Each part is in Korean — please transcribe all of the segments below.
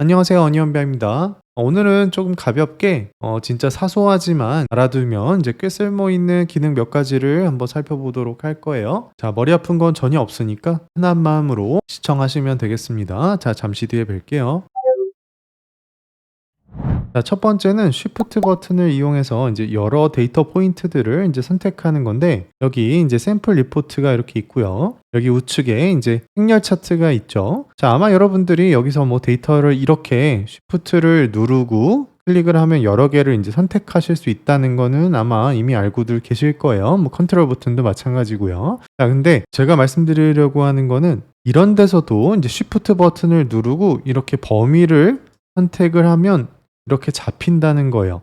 안녕하세요. 어니언비아입니다. 오늘은 조금 가볍게 진짜 사소하지만 알아두면 이제 꽤 쓸모있는 기능 몇 가지를 한번 살펴보도록 할 거예요. 자, 머리 아픈 건 전혀 없으니까 편한 마음으로 시청하시면 되겠습니다. 자, 잠시 뒤에 뵐게요. 자, 첫 번째는 Shift 버튼을 이용해서 이제 여러 데이터 포인트들을 이제 선택하는 건데, 여기 이제 샘플 리포트가 이렇게 있고요. 여기 우측에 이제 행렬 차트가 있죠. 자, 아마 여러분들이 여기서 뭐 데이터를 이렇게 Shift를 누르고 클릭을 하면 여러 개를 이제 선택하실 수 있다는 거는 아마 이미 알고들 계실 거예요. 뭐 컨트롤 버튼도 마찬가지고요. 자, 근데 제가 말씀드리려고 하는 거는 이런 데서도 이제 Shift 버튼을 누르고 이렇게 범위를 선택을 하면 이렇게 잡힌다는 거예요.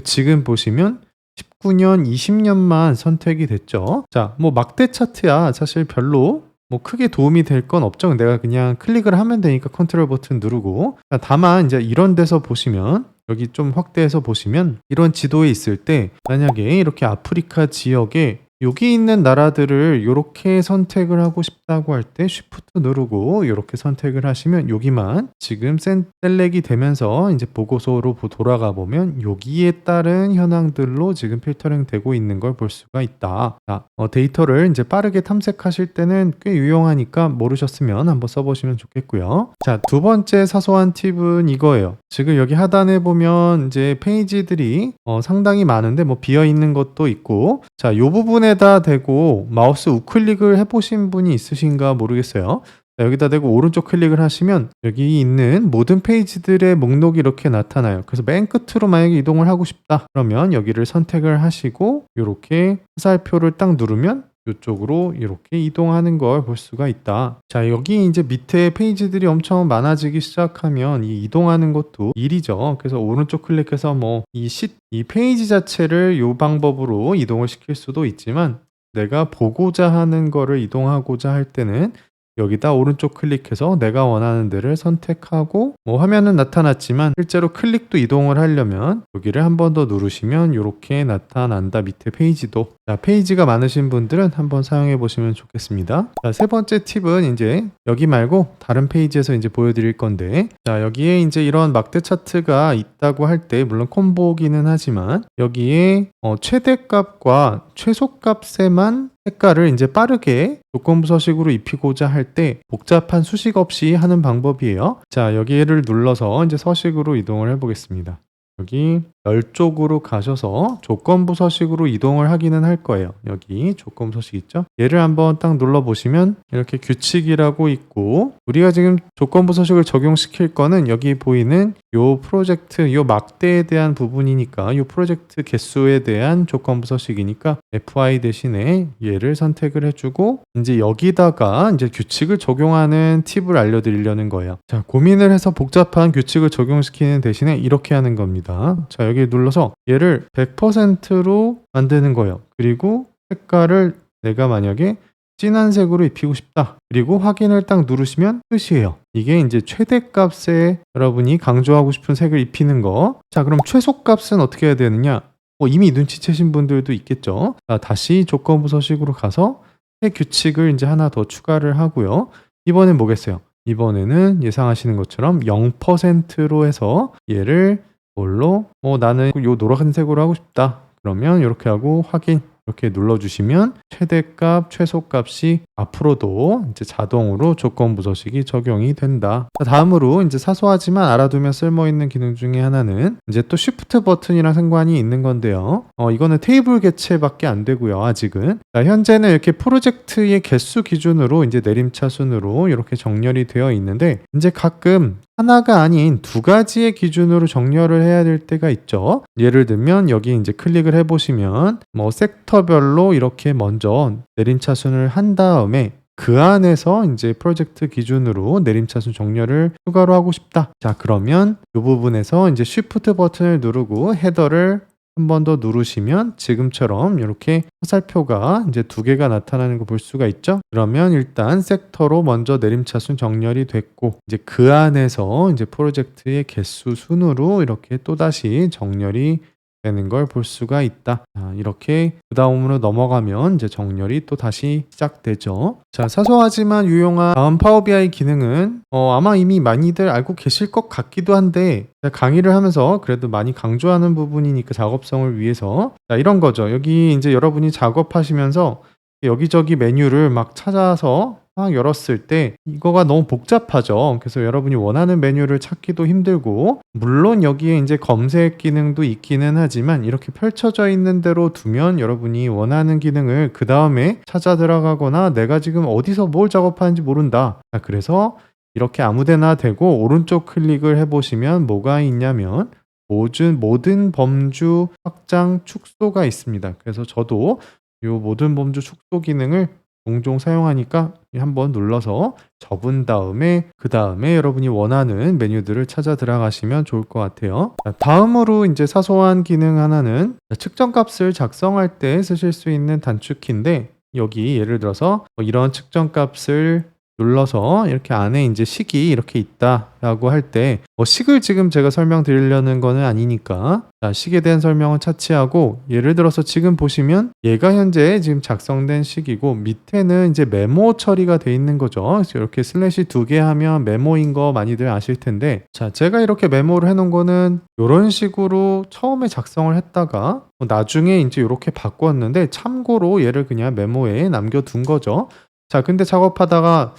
지금 보시면 19년, 20년만 선택이 됐죠. 자, 뭐 막대 차트야 사실 별로 뭐 크게 도움이 될 건 없죠. 내가 그냥 클릭을 하면 되니까 컨트롤 버튼 누르고. 다만 이제 이런 데서 보시면 여기 좀 확대해서 보시면 이런 지도에 있을 때 만약에 이렇게 아프리카 지역에 여기 있는 나라들을 이렇게 선택을 하고 싶다고 할 때 Shift 누르고 이렇게 선택을 하시면 여기만 지금 셀렉이 되면서 이제 보고서로 돌아가 보면 여기에 따른 현황들로 지금 필터링 되고 있는 걸 볼 수가 있다. 자, 데이터를 이제 빠르게 탐색하실 때는 꽤 유용하니까 모르셨으면 한번 써보시면 좋겠고요. 자, 두 번째 사소한 팁은 이거예요. 지금 여기 하단에 보면 이제 페이지들이 상당히 많은데 뭐 비어 있는 것도 있고, 자, 이 부분에다 대고 마우스 우클릭을 해보신 분이 있으신가 모르겠어요. 자, 여기다 대고 오른쪽 클릭을 하시면 여기 있는 모든 페이지들의 목록이 이렇게 나타나요. 그래서 맨 끝으로 만약에 이동을 하고 싶다 그러면 여기를 선택을 하시고 이렇게 화살표를 딱 누르면 이쪽으로 이렇게 이동하는 걸 볼 수가 있다. 자, 여기 이제 밑에 페이지들이 엄청 많아지기 시작하면 이 이동하는 것도 일이죠. 그래서 오른쪽 클릭해서 뭐 이 페이지 자체를 이 방법으로 이동을 시킬 수도 있지만, 내가 보고자 하는 거를 이동하고자 할 때는 여기다 오른쪽 클릭해서 내가 원하는 데를 선택하고, 뭐 화면은 나타났지만 실제로 클릭도 이동을 하려면 여기를 한 번 더 누르시면 이렇게 나타난다. 밑에 페이지도. 자, 페이지가 많으신 분들은 한번 사용해 보시면 좋겠습니다. 자, 세 번째 팁은 이제 여기 말고 다른 페이지에서 이제 보여드릴 건데, 자, 여기에 이제 이런 막대 차트가 있다고 할 때 물론 콤보기는 하지만 여기에 최대값과 최소값에만 색깔을 이제 빠르게 조건부 서식으로 입히고자 할 때 복잡한 수식 없이 하는 방법이에요. 자, 여기를 눌러서 이제 서식으로 이동을 해보겠습니다. 여기 열 쪽으로 가셔서 조건부 서식으로 이동을 하기는 할 거예요. 여기 조건부 서식 있죠? 얘를 한번 딱 눌러보시면 이렇게 규칙이라고 있고, 우리가 지금 조건부 서식을 적용시킬 거는 여기 보이는 요 프로젝트, 요 막대에 대한 부분이니까 요 프로젝트 개수에 대한 조건부 서식이니까 FI 대신에 얘를 선택을 해주고, 이제 여기다가 이제 규칙을 적용하는 팁을 알려드리려는 거예요. 자, 고민을 해서 복잡한 규칙을 적용시키는 대신에 이렇게 하는 겁니다. 자, 여기 눌러서 얘를 100%로 만드는 거예요. 그리고 색깔을 내가 만약에 진한색으로 입히고 싶다. 그리고 확인을 딱 누르시면 끝이에요. 이게 이제 최대값에 여러분이 강조하고 싶은 색을 입히는 거. 자, 그럼 최소값은 어떻게 해야 되느냐? 이미 눈치채신 분들도 있겠죠. 자, 다시 조건부 서식으로 가서 새 규칙을 이제 하나 더 추가를 하고요. 이번엔 뭐겠어요? 이번에는 예상하시는 것처럼 0%로 해서 얘를 뭘로? 나는 요 노란색으로 하고 싶다. 그러면 이렇게 하고 확인 이렇게 눌러주시면 최대값, 최소값이 앞으로도 이제 자동으로 조건부 서식이 적용이 된다. 자, 다음으로 이제 사소하지만 알아두면 쓸모있는 기능 중에 하나는 이제 또 Shift 버튼이랑 상관이 있는 건데요. 이거는 테이블 개체밖에 안 되고요. 아직은. 자, 현재는 이렇게 프로젝트의 개수 기준으로 이제 내림차 순으로 이렇게 정렬이 되어 있는데, 이제 가끔 하나가 아닌 두 가지의 기준으로 정렬을 해야 될 때가 있죠. 예를 들면 여기 이제 클릭을 해보시면 뭐 섹터별로 이렇게 먼저 내림차순을 한 다음에 그 안에서 이제 프로젝트 기준으로 내림차순 정렬을 추가로 하고 싶다. 자, 그러면 이 부분에서 이제 Shift 버튼을 누르고 헤더를 한 번 더 누르시면 지금처럼 이렇게 화살표가 이제 두 개가 나타나는 거 볼 수가 있죠. 그러면 일단 섹터로 먼저 내림차순 정렬이 됐고, 이제 그 안에서 이제 프로젝트의 개수 순으로 이렇게 또다시 정렬이 되는 걸 볼 수가 있다. 자, 이렇게 그 다음으로 넘어가면 이제 정렬이 또 다시 시작되죠. 자, 사소하지만 유용한 다음 파워 BI 기능은 아마 이미 많이들 알고 계실 것 같기도 한데 강의를 하면서 그래도 많이 강조하는 부분이니까 작업성을 위해서 자, 이런 거죠. 여기 이제 여러분이 작업하시면서 여기저기 메뉴를 막 찾아서 막 열었을 때 이거가 너무 복잡하죠. 그래서 여러분이 원하는 메뉴를 찾기도 힘들고 물론 여기에 이제 검색 기능도 있기는 하지만 이렇게 펼쳐져 있는 대로 두면 여러분이 원하는 기능을 그 다음에 찾아 들어가거나 내가 지금 어디서 뭘 작업하는지 모른다. 그래서 이렇게 아무데나 대고 오른쪽 클릭을 해보시면 뭐가 있냐면 모든 범주 확장 축소가 있습니다. 그래서 저도 이 모든 범주 축소 기능을 종종 사용하니까 한번 눌러서 접은 다음에 그 다음에 여러분이 원하는 메뉴들을 찾아 들어가시면 좋을 것 같아요. 다음으로 이제 사소한 기능 하나는 측정값을 작성할 때 쓰실 수 있는 단축키인데 여기 예를 들어서 이런 측정값을 눌러서 이렇게 안에 이제 식이 이렇게 있다라고 할 때 식을 지금 제가 설명드리려는 거는 아니니까 자, 식에 대한 설명은 차치하고 예를 들어서 지금 보시면 얘가 현재 지금 작성된 식이고 밑에는 이제 메모 처리가 돼 있는 거죠. 그래서 이렇게 슬래시 2개 하면 메모인 거 많이들 아실 텐데 자, 제가 이렇게 메모를 해놓은 거는 이런 식으로 처음에 작성을 했다가 나중에 이제 이렇게 바꿨는데 참고로 얘를 그냥 메모에 남겨둔 거죠. 자, 근데 작업하다가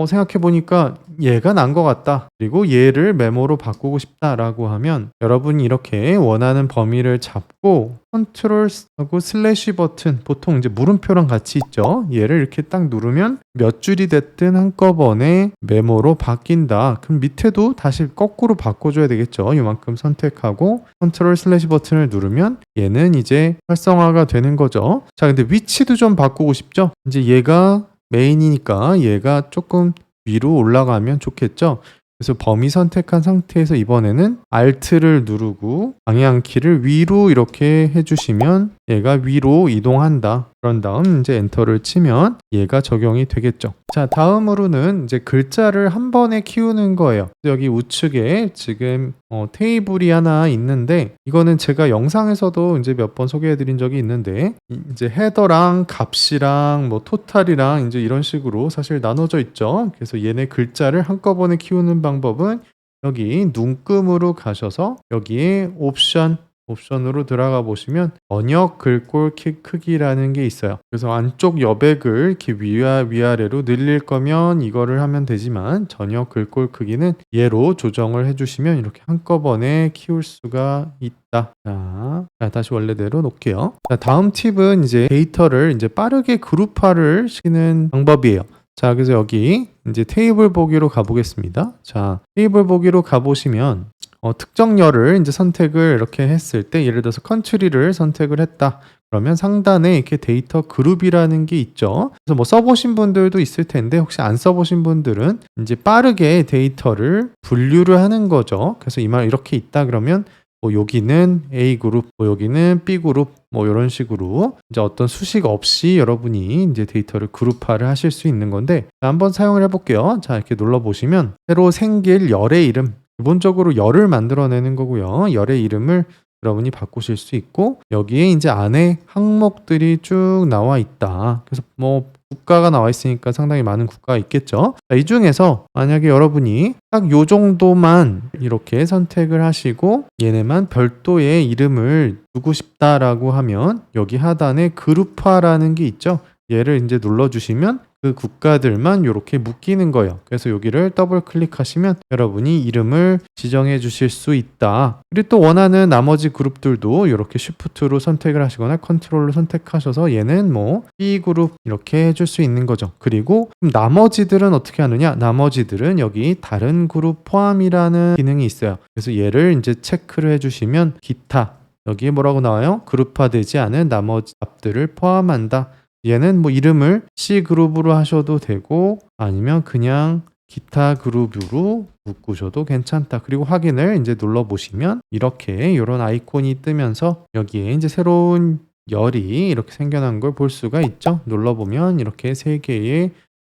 생각해보니까 얘가 난 것 같다. 그리고 얘를 메모로 바꾸고 싶다라고 하면 여러분이 이렇게 원하는 범위를 잡고 컨트롤하고 슬래시 버튼 보통 이제 물음표랑 같이 있죠. 얘를 이렇게 딱 누르면 몇 줄이 됐든 한꺼번에 메모로 바뀐다. 그럼 밑에도 다시 거꾸로 바꿔줘야 되겠죠. 이만큼 선택하고 컨트롤 슬래시 버튼을 누르면 얘는 이제 활성화가 되는 거죠. 자, 근데 위치도 좀 바꾸고 싶죠. 이제 얘가 메인이니까 얘가 조금 위로 올라가면 좋겠죠. 그래서 범위 선택한 상태에서 이번에는 Alt를 누르고 방향키를 위로 이렇게 해주시면 얘가 위로 이동한다. 그런 다음 이제 엔터를 치면 얘가 적용이 되겠죠. 자, 다음으로는 이제 글자를 한 번에 키우는 거예요. 여기 우측에 지금 테이블이 하나 있는데 이거는 제가 영상에서도 이제 몇 번 소개해 드린 적이 있는데 이제 헤더랑 값이랑 뭐 토탈이랑 이제 이런 식으로 사실 나눠져 있죠. 그래서 얘네 글자를 한꺼번에 키우는 방법은 여기 눈금으로 가셔서 여기에 옵션으로 들어가 보시면 번역 글꼴 크기라는 게 있어요. 그래서 안쪽 여백을 이렇게 위아래로 늘릴 거면 이거를 하면 되지만 전역 글꼴 크기는 얘로 조정을 해주시면 이렇게 한꺼번에 키울 수가 있다. 자, 다시 원래대로 놓을게요. 자, 다음 팁은 이제 데이터를 이제 빠르게 그룹화를 시키는 방법이에요. 자, 그래서 여기 이제 테이블 보기로 가보겠습니다. 자, 테이블 보기로 가보시면 특정열을 이제 선택을 이렇게 했을 때 예를 들어서 컨트리를 선택을 했다. 그러면 상단에 이렇게 데이터 그룹이라는 게 있죠. 그래서 뭐 써보신 분들도 있을 텐데 혹시 안 써보신 분들은 이제 빠르게 데이터를 분류를 하는 거죠. 그래서 이 말 이렇게 있다 그러면 뭐 여기는 A 그룹, 뭐 여기는 B 그룹, 뭐 이런 식으로 이제 어떤 수식 없이 여러분이 이제 데이터를 그룹화를 하실 수 있는 건데 자, 한번 사용을 해볼게요. 자, 이렇게 눌러보시면 새로 생길 열의 이름 기본적으로 열을 만들어내는 거고요. 열의 이름을 여러분이 바꾸실 수 있고 여기에 이제 안에 항목들이 쭉 나와 있다. 그래서 뭐 국가가 나와 있으니까 상당히 많은 국가가 있겠죠. 자, 이 중에서 만약에 여러분이 딱 요 정도만 이렇게 선택을 하시고 얘네만 별도의 이름을 두고 싶다라고 하면 여기 하단에 그룹화라는 게 있죠. 얘를 이제 눌러주시면 그 국가들만 이렇게 묶이는 거예요. 그래서 여기를 더블 클릭하시면 여러분이 이름을 지정해 주실 수 있다. 그리고 또 원하는 나머지 그룹들도 이렇게 쉬프트로 선택을 하시거나 컨트롤로 선택하셔서 얘는 뭐 B 그룹 이렇게 해줄 수 있는 거죠. 그리고 나머지들은 어떻게 하느냐? 나머지들은 여기 다른 그룹 포함이라는 기능이 있어요. 그래서 얘를 이제 체크를 해주시면 기타 여기에 뭐라고 나와요? 그룹화되지 않은 나머지 값들을 포함한다. 얘는 뭐 이름을 C 그룹으로 하셔도 되고 아니면 그냥 기타 그룹으로 묶으셔도 괜찮다. 그리고 확인을 이제 눌러보시면 이렇게 이런 아이콘이 뜨면서 여기에 이제 새로운 열이 이렇게 생겨난 걸 볼 수가 있죠. 눌러보면 이렇게 세 개의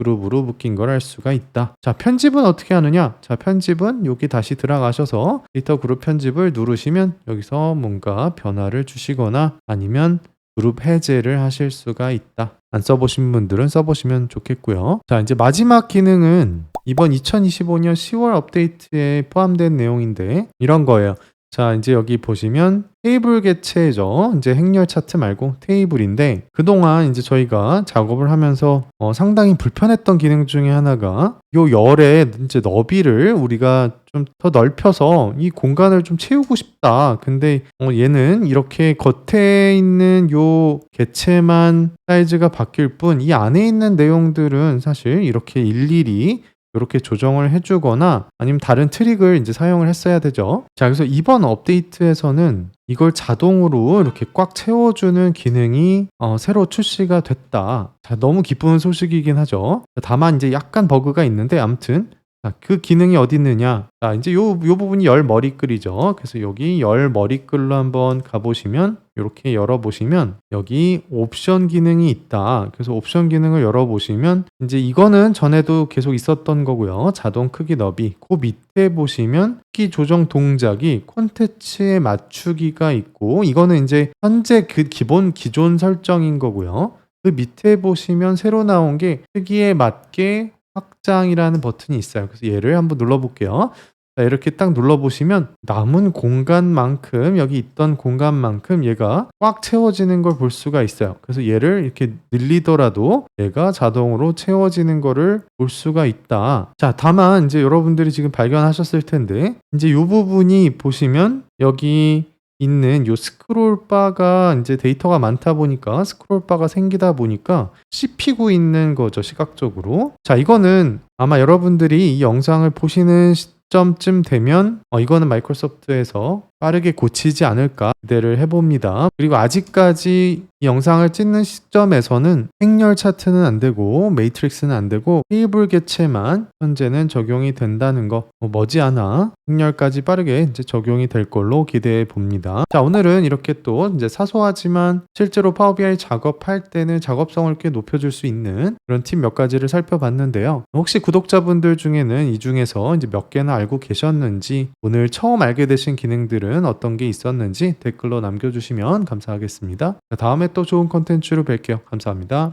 그룹으로 묶인 걸 알 수가 있다. 자, 편집은 어떻게 하느냐? 자, 편집은 여기 다시 들어가셔서 데이터 그룹 편집을 누르시면 여기서 뭔가 변화를 주시거나 아니면 그룹 해제를 하실 수가 있다. 안 써보신 분들은 써보시면 좋겠고요. 자, 이제 마지막 기능은 이번 2025년 10월 업데이트에 포함된 내용인데 이런 거예요. 자, 이제 여기 보시면 테이블 개체죠. 이제 행렬 차트 말고 테이블인데 그동안 이제 저희가 작업을 하면서 상당히 불편했던 기능 중에 하나가 요 열의 이제 너비를 우리가 좀 더 넓혀서 이 공간을 좀 채우고 싶다. 근데 얘는 이렇게 겉에 있는 요 개체만 사이즈가 바뀔 뿐 이 안에 있는 내용들은 사실 이렇게 일일이 이렇게 조정을 해주거나 아니면 다른 트릭을 이제 사용을 했어야 되죠. 자, 그래서 이번 업데이트에서는 이걸 자동으로 이렇게 꽉 채워주는 기능이 새로 출시가 됐다. 자, 너무 기쁜 소식이긴 하죠. 다만 이제 약간 버그가 있는데 아무튼 자, 그 기능이 어디 있느냐? 자, 이제 요 부분이 열 머리글이죠. 그래서 여기 열 머리글로 한번 가보시면 이렇게 열어보시면 여기 옵션 기능이 있다. 그래서 옵션 기능을 열어보시면 이제 이거는 전에도 계속 있었던 거고요. 자동 크기 너비. 그 밑에 보시면 크기 조정 동작이 콘텐츠에 맞추기가 있고 이거는 이제 현재 그 기존 설정인 거고요. 그 밑에 보시면 새로 나온 게 크기에 맞게 확장이라는 버튼이 있어요. 그래서 얘를 한번 눌러볼게요. 자, 이렇게 딱 눌러보시면 남은 공간만큼 여기 있던 공간만큼 얘가 꽉 채워지는 걸 볼 수가 있어요. 그래서 얘를 이렇게 늘리더라도 얘가 자동으로 채워지는 거를 볼 수가 있다. 자, 다만 이제 여러분들이 지금 발견하셨을 텐데 이제 이 부분이 보시면 여기 있는 요 스크롤 바가 이제 데이터가 많다 보니까 스크롤 바가 생기다 보니까 씹히고 있는 거죠, 시각적으로. 자, 이거는 아마 여러분들이 이 영상을 보시는 시점쯤 되면 이거는 마이크로소프트에서 빠르게 고치지 않을까 기대를 해봅니다. 그리고 아직까지 이 영상을 찍는 시점에서는 행렬 차트는 안 되고 매트릭스는 안 되고 테이블 개체만 현재는 적용이 된다는 거 머지않아 행렬까지 빠르게 이제 적용이 될 걸로 기대해 봅니다. 자, 오늘은 이렇게 또 이제 사소하지만 실제로 파워 BI 작업할 때는 작업성을 꽤 높여줄 수 있는 그런 팁 몇 가지를 살펴봤는데요. 혹시 구독자분들 중에는 이 중에서 이제 몇 개나 알고 계셨는지 오늘 처음 알게 되신 기능들은 어떤 게 있었는지 댓글로 남겨주시면 감사하겠습니다. 다음에 또 좋은 컨텐츠로 뵐게요. 감사합니다.